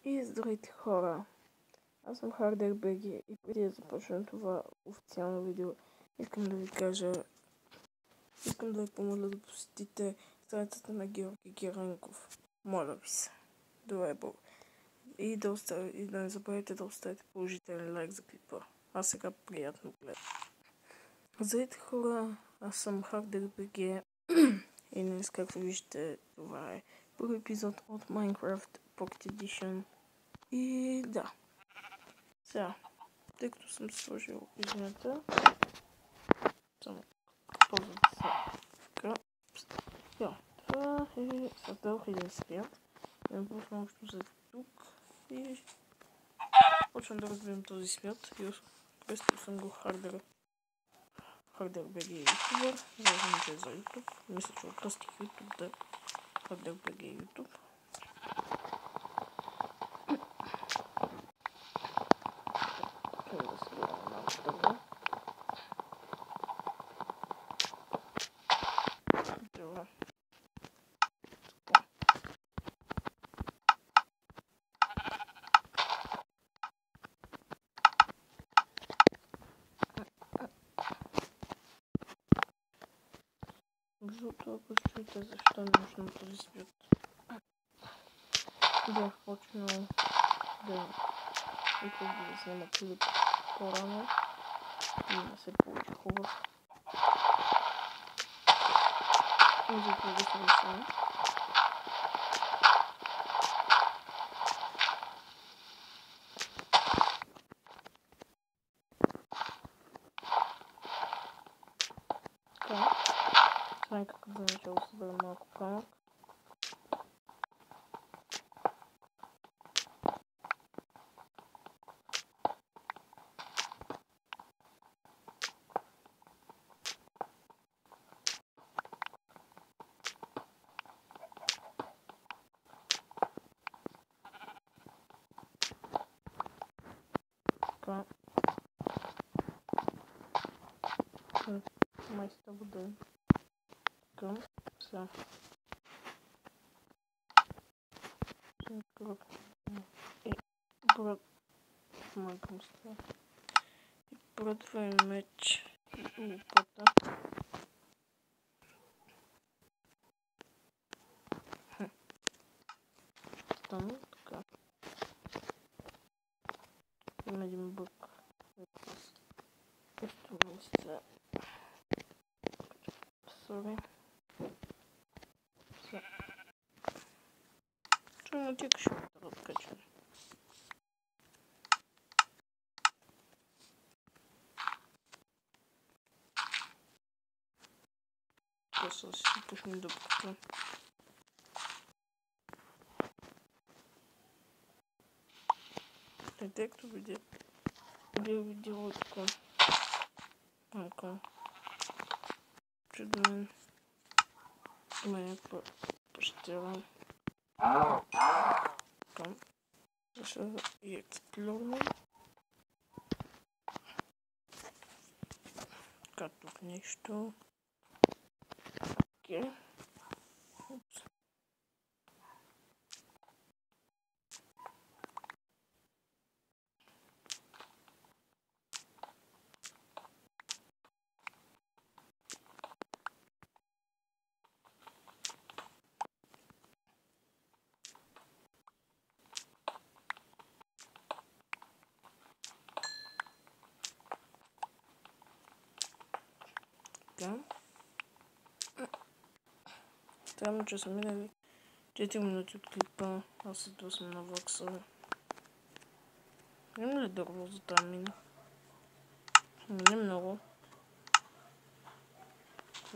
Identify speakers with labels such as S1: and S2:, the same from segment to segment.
S1: И здравейте хора, аз съм HarderBG и преди да започна това официално видео, искам да ви помоля да посетите страницата на Георги Геренков. Моля ви се. Добре, и да не забравяйте да оставите положителен лайк за клипа. А сега приятно гледане. Здравейте хора, аз съм HarderBG и днес, както виждате, това е първи епизод от Minecraft Pocket Edition. И да, сега, тъй като съм сложил извинете, само ползвам се така. Това е създадох един свят. Пуснах общо за тук и почвам да разбирам този свят. И кръстил съм го HarderBG YouTuber, за за YouTube. Мисля, че окръстих YouTube да HarderBG YouTube. Да се гледам малко това. Това. Защото ако чуете защо не нужно този свят, бях почнал да снимам клип по-рано и не се получи хубав. И за това да се решим. Така, знай какъв да начало да съберем малко камък. Така. Май ста вода. Така. Сега. Бродвай меч и лопата. Там така. Има един бък. Ето месеца. Сори. Той натикаше от това откачване. Просто си пушни дупката. Тъй като видео така. Малко. Че до мен има някаква пещера. Така. Защо и експлорно. Така тук нещо. Окей. Упс. Трябва, че са минали 4 минути от клипа, аз едва съм наваксал. Има ли дърво за тази мина? Не много.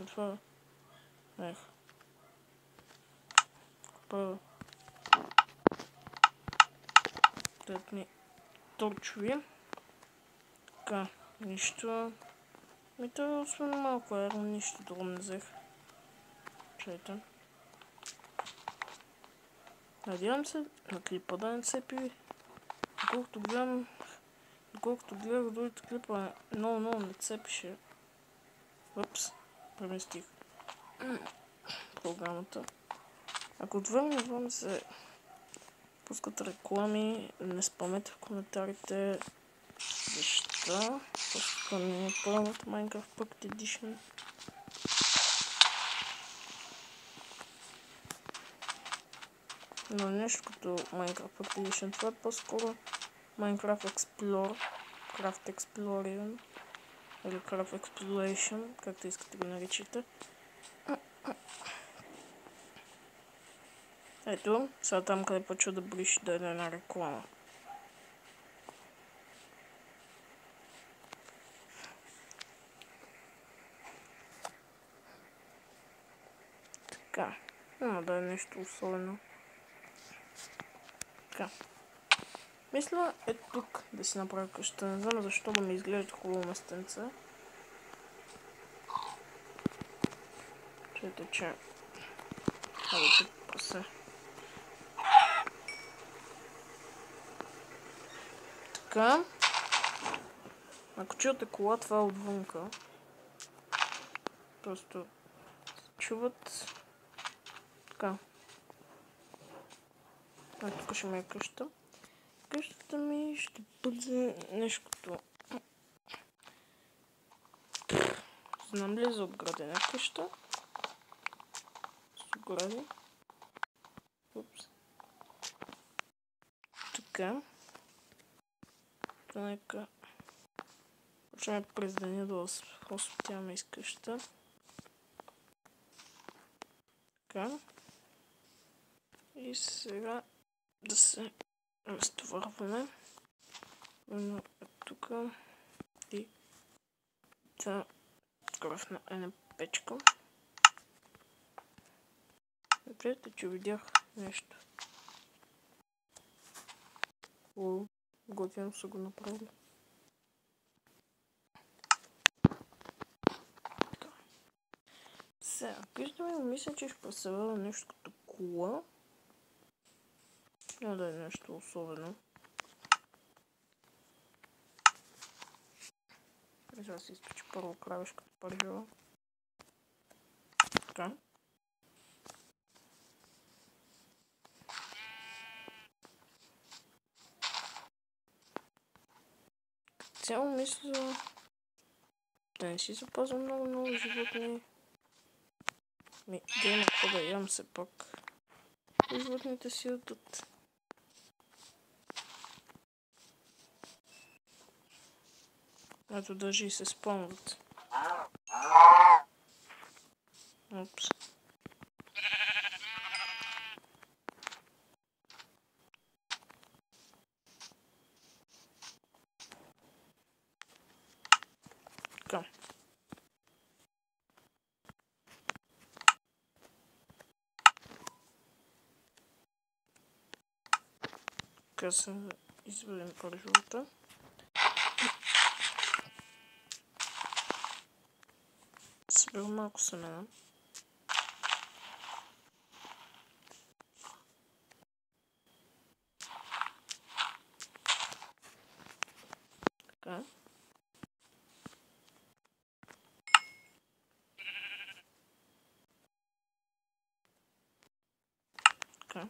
S1: Това тъпни торчови. Така, нищо. Това освен малко аеро, нищо друго не взех. Чайте. Надявам се на клипа да не се пиви. Доколкото гледах другите клипа, много не цепише. Упс, преместих програмата. Ако от време на време се пускат реклами. Не спомнете в коментарите защо. Просто това не е пълната Minecraft Pocket Edition. Но нещо като Minecraft Pocket Edition. Това е по-скоро Minecraft Explore, Craft Exploration или Craft Exploration, както искате го наричате. Ето, сега там къде почва да броиш да е една реклама. Така, няма да е нещо особено. Така. Мисля е тук да си направя къща. Не знам защо да ми изглежда хубаво местенце. Чуете, че... Хайде, тук просе. Така. Ако чувате кола, това е отвънка. Просто чуват. Така. А тук ще ме е къща. Къщата ми ще бъде нещо като... Знам ли за обградена къща? С огради. Упс. Така. Нека... Почваме през деня да осветяваме из къща. Така. И сега да се разтоварваме. Едно е тук. И да графна една печка. Виждате, че видях нещо. О, готино са го направили. Така. Сега, виждаме, мисля, че ще представя нещо като кула. Няма да е нещо особено. Сега си изпича първо кравешката пържила. Така. Цяло мисля да не си запазвам много животни. Да има какво да ям се пак. Животните си отдат. Ето даже и се спомнят. Упс. Така. Така се извадим пържовата. Събирам малко семена. Така. Така.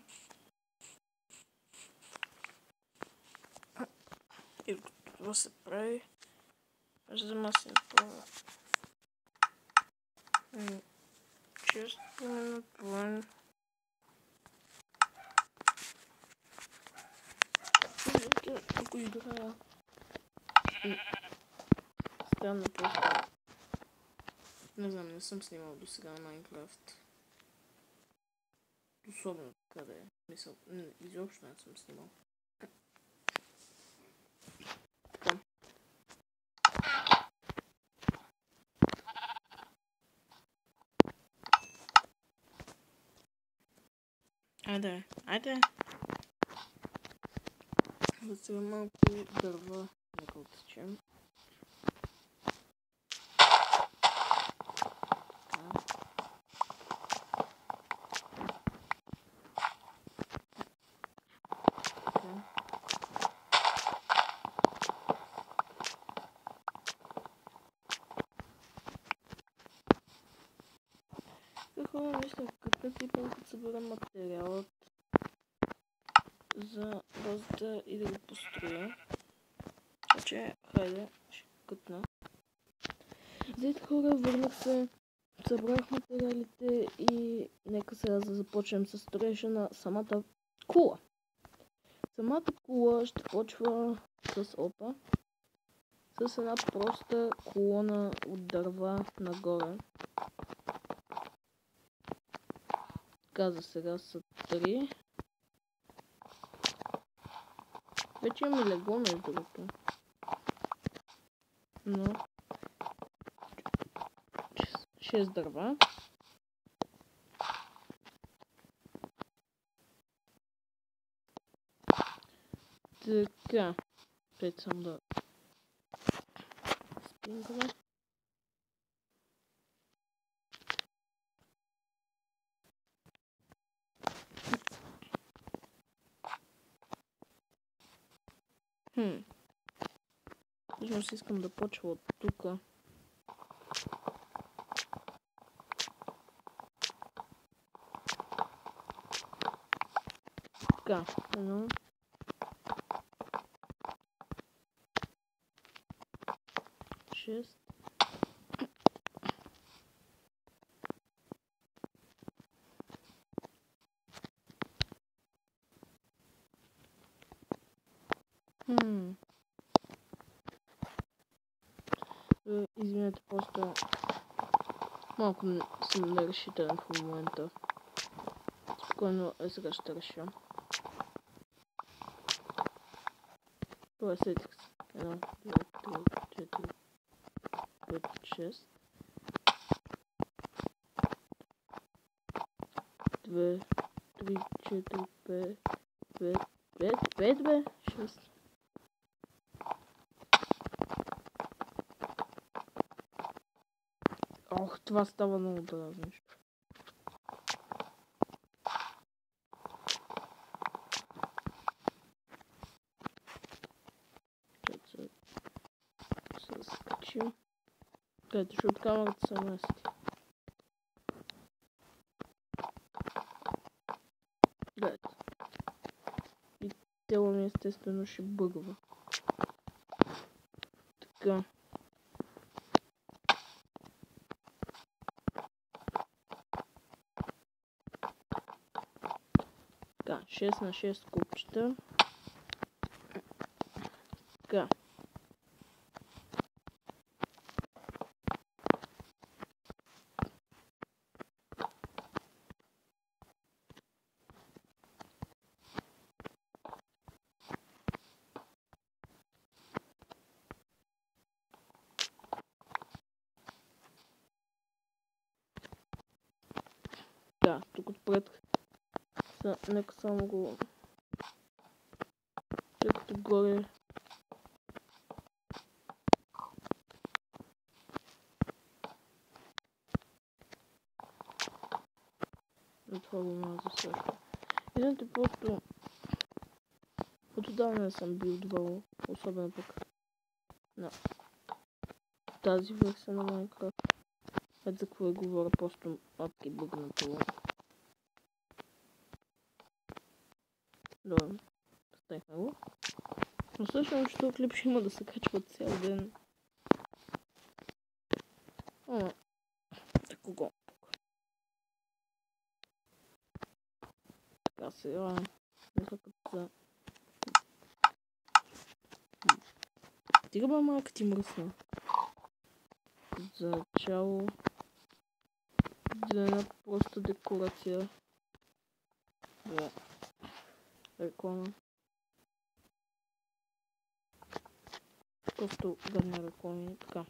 S1: И това се прави. За да си направя. Често навън. Ако играя. Странно просто. Не знам, не съм снимал до сега на Майнкрафт. Особено къде. Мисъл, изобщо не съм снимал. Така. Айде. Да сега малко дърва. Нека отсечем. Мисля, като събера материалът за базата и да го построя. Че, хайде, ще кътна. Здравейте хора, върнах се, събрах материалите и нека сега да започнем с строежа на самата кула. Самата кула ще почва с опа, с една проста колона от дърва нагоре. Каза сега са 3. Вече имаме легло между другото. Но 6 дърва. Така. Пет съм да спингва. Всъщност искам да почва от тука. Така, едно. Шест. Извинете, просто малко съм нерешителен в момента. Спокойно сега ще реша. Това сетих се. 1, 2, 3, 4, 5, 6. 2, 3, 4, 5, 5, бе, 6. Ох, това става много дразнещо. Се скачим. Гледайте, ще от камерата се мести. Гледайте. И тело ми естествено ще бъгва. Така. Така, 6 на 6 купчета. Така. Да, тук отпред. Нека само го... Тъй като горе... И това го маза също. Извинете, просто... Отдавна не съм бил двало, особено пък на тази версия на Майнкрафт. Ето за какво говоря, просто апки бъгнато. Добре, поставихме го. Но всъщност, че този клип ще има да се качва цял ден. Тако го. Така сега... за... Стига бе малка ти мръсна. За начало... За една проста декорация. За реклама. Просто гадна реклами. Така.